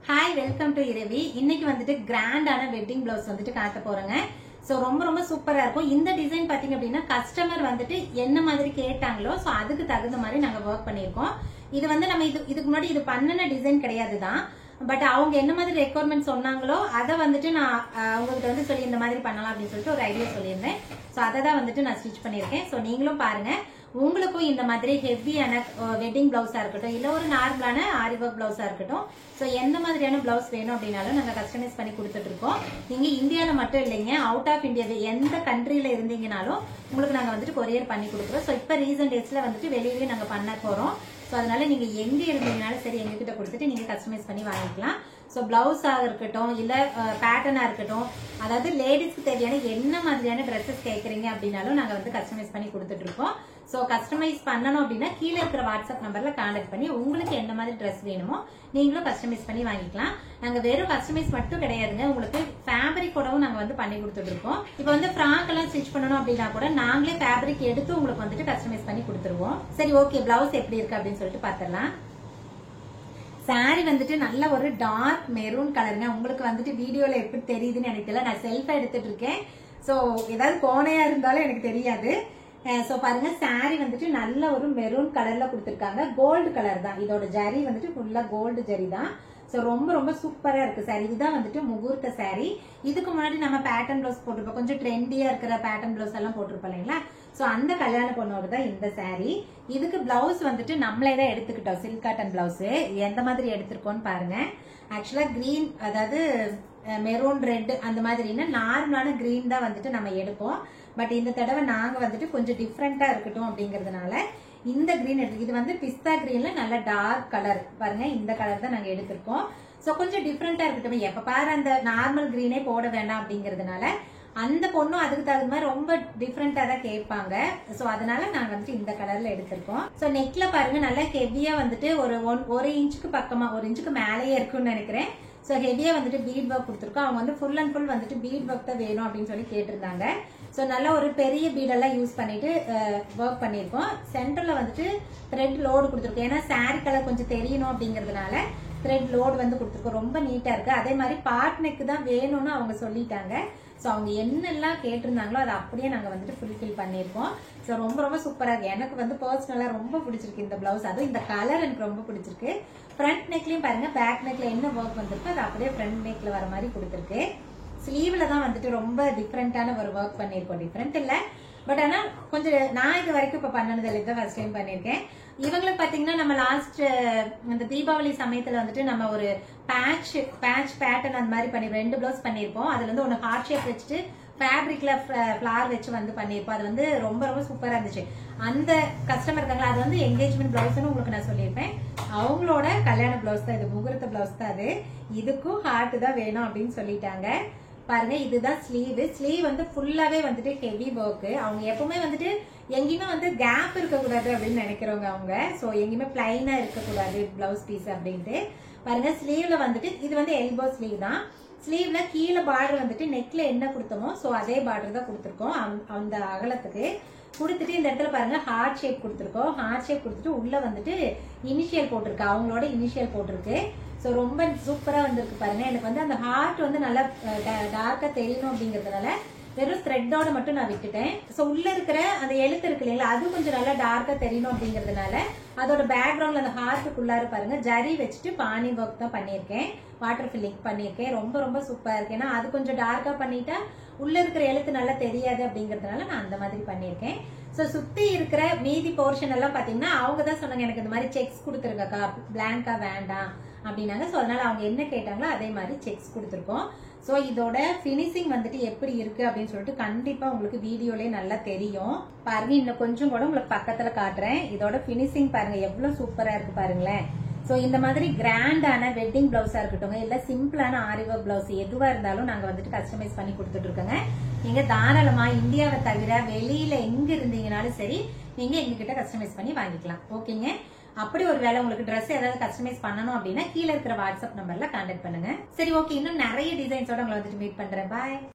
Hi welcome to இரவி. இன்னைக்கு வந்துட்டு கிராண்டான வெட்டிங் பிளவுஸ் வந்துட்டு காட்ட போறேங்க. சோ ரொம்ப ரொம்ப சூப்பரா இருக்கும். இந்த டிசைன் பாத்தீங்க அப்படின்னா கஸ்டமர் வந்துட்டு என்ன மாதிரி கேட்டாங்களோ சோ அதுக்கு தகுந்த மாதிரி நாங்க ஒர்க் பண்ணிருக்கோம். இது வந்து நம்ம இதுக்கு முன்னாடி இது பண்ணன டிசைன் கிடையாதுதான். பட் அவங்க என்ன மாதிரி ரெக்குவயர்மெண்ட் சொன்னாங்களோ அதை வந்துட்டு நான் அவங்ககிட்ட வந்து சொல்லி இந்த மாதிரி பண்ணலாம் அப்படின்னு சொல்லிட்டு ஒரு ஐடியா சொல்லியிருந்தேன். சோ அதை தான் வந்துட்டு நான் ஸ்டிச் பண்ணிருக்கேன். சோ நீங்களும் பாருங்க, உங்களுக்கும் இந்த மாதிரி ஹெவியான வெட்டிங் பிளவுஸா இருக்கட்டும் இல்ல ஒரு நார்மலான ஆரி ஒர்க் பிளவுஸா இருக்கட்டும், சோ எந்த மாதிரியான பிளவுஸ் வேணும் அப்படின்னாலும் நாங்க கஸ்டமைஸ் பண்ணி கொடுத்துட்டு இருக்கோம். நீங்க இந்தியால மட்டும் இல்லைங்க, அவுட் ஆஃப் இந்தியா எந்த கண்ட்ரில இருந்தீங்கனாலும் உங்களுக்கு நாங்க வந்துட்டு கொரியர் பண்ணி கொடுக்குறோம். சோ இப்ப ரீசன்ட் டேஸ்ல வந்துட்டு வெளியிலேயே நாங்க பண்ண போறோம். சோ அதனால நீங்க எங்க இருந்தீங்கனாலும் சரி எங்க கிட்ட கொடுத்துட்டு நீங்க கஸ்டமைஸ் பண்ணி வாங்கிக்கலாம். சோ பிளவுஸா இருக்கட்டும் இல்ல பேட்டர்னா இருக்கட்டும், அதாவது லேடிஸ்க்கு தேவையான என்ன மாதிரியான ட்ரெஸ்ஸஸ் கேக்குறீங்க அப்படின்னாலும் நாங்க வந்து கஸ்டமைஸ் பண்ணி கொடுத்துட்டு இருக்கோம். சோ கஸ்டமைஸ் பண்ணணும் அப்படின்னா கீழே இருக்கிற வாட்ஸ்அப் நம்பர்ல கான்டாக்ட் பண்ணி உங்களுக்கு என்ன மாதிரி ட்ரெஸ் வேணுமோ நீங்களும் கஸ்டமைஸ் பண்ணி வாங்கிக்கலாம். நாங்க வெறும் கஸ்டமைஸ் மட்டும் கிடையாதுங்க, உங்களுக்கு ஃபேப்ரிக்கோடவும் நாங்க வந்து பண்ணி கொடுத்துட்டு இருக்கோம். இப்போ வந்து ஃப்ராக் எல்லாம் ஸ்டிச் பண்ணணும் அப்படின்னா கூட நாங்களே ஃபேப்ரிக் எடுத்து உங்களுக்கு வந்துட்டு கஸ்டமைஸ் பண்ணி கொடுத்துருவோம். சரி ஓகே, பிளவுஸ் எப்படி இருக்கு அப்படின்னு சொல்லிட்டு பாத்திரலாம். சாரி வந்துட்டு நல்ல ஒரு டார்க் மெரூன் கலருங்க. உங்களுக்கு வந்துட்டு வீடியோல எப்படி தெரியுதுன்னு எனக்கு தெரியல, நான் செல்ஃபா எடுத்துட்டு இருக்கேன். சோ ஏதாவது கோணையா இருந்தாலும் எனக்கு தெரியாது. சோ பாருங்க, சாரி வந்துட்டு நல்ல ஒரு மெரூன் கலர்ல கொடுத்திருக்காங்க. கோல்டு கலர் தான், இதோட ஜரி வந்துட்டு ஃபுல்லா கோல்டு ஜரி தான். சோ ரொம்ப ரொம்ப சூப்பரா இருக்கு சாரி. இதுதான் வந்துட்டு முகூர்த்த சாரி. இதுக்கு முன்னாடி நம்ம பேட்டர்ன் பிளவுஸ் போட்டிருப்போம், கொஞ்சம் ட்ரெண்டியா இருக்கிற பேட்டர்ன் பிளவுஸ் எல்லாம் போட்டிருப்போம் இல்லைங்களா. சோ அந்த கல்யாண பொண்ணோட தான் இந்த சாரி. இதுக்கு பிளவுஸ் வந்துட்டு நம்மளே தான் எடுத்துக்கிட்டோம், சில்க் காட்டன் பிளவுஸ். எந்த மாதிரி எடுத்திருக்கோம்னு பாருங்க. ஆக்சுவலா கிரீன், அதாவது மெரூன் ரெட் அந்த மாதிரினா நார்மலான கிரீன் தான் வந்துட்டு நம்ம எடுப்போம். பட் இந்த தடவை நாங்க வந்துட்டு கொஞ்சம் டிஃப்ரெண்டா இருக்கட்டும் அப்படிங்கறதுனால இந்த கிரீன் எடுத்து, இது வந்து பிஸ்தா கிரீன்ல நல்ல டார்க் கலர் பாருங்க, இந்த கலர் தான் நாங்க எடுத்திருக்கோம். சோ கொஞ்சம் டிஃப்ரெண்டா இருக்கட்டும், எப்ப பாரு அந்த நார்மல் கிரீனே போட வேண்டாம் அப்படிங்கறதுனால அந்த பொண்ணும் அதுக்கு தகுந்த மாதிரி ரொம்ப டிஃப்ரெண்டா தான் கேட்பாங்க. சோ அதனால நாங்க வந்துட்டு இந்த கலர்ல எடுத்திருக்கோம். சோ நெக்ல பாருங்க நல்லா ஹெவியா வந்துட்டு ஒரு இன்ச்சுக்கு பக்கமா, ஒரு இன்ச்சுக்கு மேலேயே இருக்குன்னு நினைக்கிறேன். சோ ஹெவியா வந்துட்டு பீட் ஒர்க் கொடுத்துருக்கோம். அவங்க வந்து ஃபுல் அண்ட் ஃபுல் வந்துட்டு பீட் ஒர்க் தான் வேணும் அப்படின்னு சொல்லி கேட்டிருந்தாங்க. சோ நல்லா ஒரு பெரிய பீடெல்லாம் யூஸ் பண்ணிட்டு ஒர்க் பண்ணிருக்கோம். சென்டர்ல வந்துட்டு த்ரெட் லோடு கொடுத்துருக்கோம். ஏன்னா சாரி கலர் கொஞ்சம் தெரியணும் அப்படிங்கறதுனால த்ரெட் லோடு வந்து கொடுத்துருக்கோம். ரொம்ப நீட்டா இருக்கு. அதே மாதிரி பார்ட் நெக் தான் வேணும்னு அவங்க சொல்லிட்டாங்க. சோ அவங்க என்னெல்லாம் கேட்டிருந்தாங்களோ அதை அப்படியே நாங்க வந்துட்டு ஃபுல்ஃபில் பண்ணிருக்கோம். சோ ரொம்ப ரொம்ப சூப்பரா இருக்கு. எனக்கு வந்து பர்சனலா ரொம்ப பிடிச்சிருக்கு இந்த பிளவுஸ். அதுவும் இந்த கலர் எனக்கு ரொம்ப பிடிச்சிருக்கு. ஃப்ரண்ட் நெக்லயும் பாருங்க, பேக் நெக்ல என்ன ஒர்க் வந்திருக்கு அது அப்படியே ஃப்ரண்ட் நெக்ல வர மாதிரி கொடுத்துருக்கு. ஸ்லீவ்ல தான் வந்துட்டு ரொம்ப டிஃப்ரெண்டான ஒரு ஒர்க் பண்ணிருக்கோம். டிஃப்ரெண்ட் இல்ல, பட் ஆனா கொஞ்சம் நான் இது வரைக்கும் இப்ப பண்ணனது இல்லை, இதான் ஃபர்ஸ்ட் டைம் பண்ணிருக்கேன். இவங்களுக்கு பாத்தீங்கன்னா நம்ம லாஸ்ட் இந்த தீபாவளி சமயத்துல வந்துட்டு நம்ம ஒரு பேட்ச் பேட்டர்ன் அந்த மாதிரி பண்ணி 2 பிளவுஸ் பண்ணிருப்போம். அதுல வந்து ஒன்னு ஹார்ட் ஷேப் வச்சுட்டு ஃபேப்ரிக்ல ஃபிளார் வச்சு வந்து பண்ணிருப்போம். அது வந்து ரொம்ப ரொம்ப சூப்பரா இருந்துச்சு. அந்த கஸ்டமர் இருக்காங்களா, அது வந்து என்கேஜ்மெண்ட் பிளவுஸ்னு உங்களுக்கு நான் சொல்லியிருப்பேன். அவங்களோட கல்யாண பிளவுஸ் தான் இது, முகூர்த்த பிளவுஸ் தான் அது. இதுக்கும் ஹார்ட் தான் வேணும் அப்படின்னு சொல்லிட்டாங்க. பாருங்க, இதுதான் ஸ்லீவ். ஸ்லீவ் வந்து ஃபுல்லாவே வந்துட்டு ஹெவி ஒர்க். அவங்க எப்பவுமே வந்துட்டு எங்கேயுமே வந்து கேப் இருக்கக்கூடாது அப்படின்னு நினைக்கிறவங்க அவங்க. சோ எங்கேயுமே பிளைனா இருக்கக்கூடாது பிளவுஸ் பீஸ் அப்படின்ட்டு. பாருங்க, ஸ்லீவ்ல வந்துட்டு இது வந்து எல்போ ஸ்லீவ் தான். ஸ்லீவ்ல கீழே பார்டர் வந்துட்டு நெக்ல என்ன கொடுத்தோமோ சோ அதே பார்டர் தான் கொடுத்துருக்கோம். அந்த அகலத்துக்கு கொடுத்துட்டு இந்த இடத்துல பாருங்க ஹார்ட் ஷேப் கொடுத்துருக்கோம். ஹார்ட் ஷேப் கொடுத்துட்டு உள்ள வந்துட்டு இனிஷியல் போட்டிருக்கு, அவங்களோட இனிஷியல் போட்டிருக்கு. சோ ரொம்ப சூப்பரா வந்திருக்கு பாருங்க. எனக்கு வந்து அந்த ஹார்ட் வந்து நல்லா டார்க்கா தெரியணும் அப்படிங்கறதுனால வெறும் த்ரெட்டோட மட்டும் நான் விட்டுட்டேன். சோ உள்ள இருக்கிற அந்த எழுத்து இருக்கு இல்லைங்களா, அது கொஞ்சம் நல்லா டார்க்கா தெரியணும் அப்படிங்கறதுனால அதோட பேக்ரவுண்ட்ல அந்த ஹார்ட்டுக்குள்ளார பாருங்க ஜரி வச்சுட்டு பானி ஒர்க் தான் பண்ணிருக்கேன், வாட்டர் ஃபில்லிங் பண்ணிருக்கேன். ரொம்ப ரொம்ப சூப்பரா இருக்கு. ஏன்னா அது கொஞ்சம் டார்க்கா பண்ணிட்டா உள்ள இருக்கிற எழுத்து நல்லா தெரியாது அப்படிங்கறதுனால நான் அந்த மாதிரி பண்ணிருக்கேன். சோ சுத்தி இருக்கிற மீதி போர்ஷன் எல்லாம் பாத்தீங்கன்னா அவங்க தான் சொன்னாங்க, எனக்கு இந்த மாதிரி செக்ஸ் கொடுத்துருங்கக்கா, பிளாங்கா வேண்டாம் அப்படின்னாங்க. சோ அதனால அவங்க என்ன கேட்டாங்களோ அதே மாதிரி செக்ஸ் கொடுத்துருக்கோம். சோ இதோட பினிஷிங் வந்துட்டு எப்படி இருக்கு அப்படின்னு சொல்லிட்டு கண்டிப்பா உங்களுக்கு வீடியோலயே நல்லா தெரியும். பாருங்க, இன்னும் கொஞ்சம் கூட உங்களுக்கு பக்கத்துல காட்டுறேன். இதோட பினிஷிங் பாருங்க எவ்வளவு சூப்பரா இருக்கு பாருங்களேன். சோ இந்த மாதிரி கிராண்டான வெட்டிங் பிளவுஸா இருக்கட்டும் இல்ல சிம்பிளான ஆரி ஒர்க் பிளவுஸ் எதுவா இருந்தாலும் நாங்க வந்துட்டு கஸ்டமைஸ் பண்ணி கொடுத்துட்டு இருக்கோங்க. நீங்க தாராளமா இந்தியாவை தவிர வெளியில எங்க இருந்தீங்கனாலும் சரி நீங்க எங்ககிட்ட கஸ்டமைஸ் பண்ணி வாங்கிக்கலாம். ஓகேங்க. அப்படி ஒரு வேலை உங்களுக்கு ட்ரெஸ் ஏதாவது கஸ்டமைஸ் பண்ணணும் அப்படின்னா கீழே இருக்கிற வாட்ஸ்அப் நம்பர்ல கான்டாக்ட் பண்ணுங்க. சரி ஓகே, இன்னும் நிறைய டிசைன்ஸோட உங்களை வந்துட்டு மீட் பண்றேன். பாய்.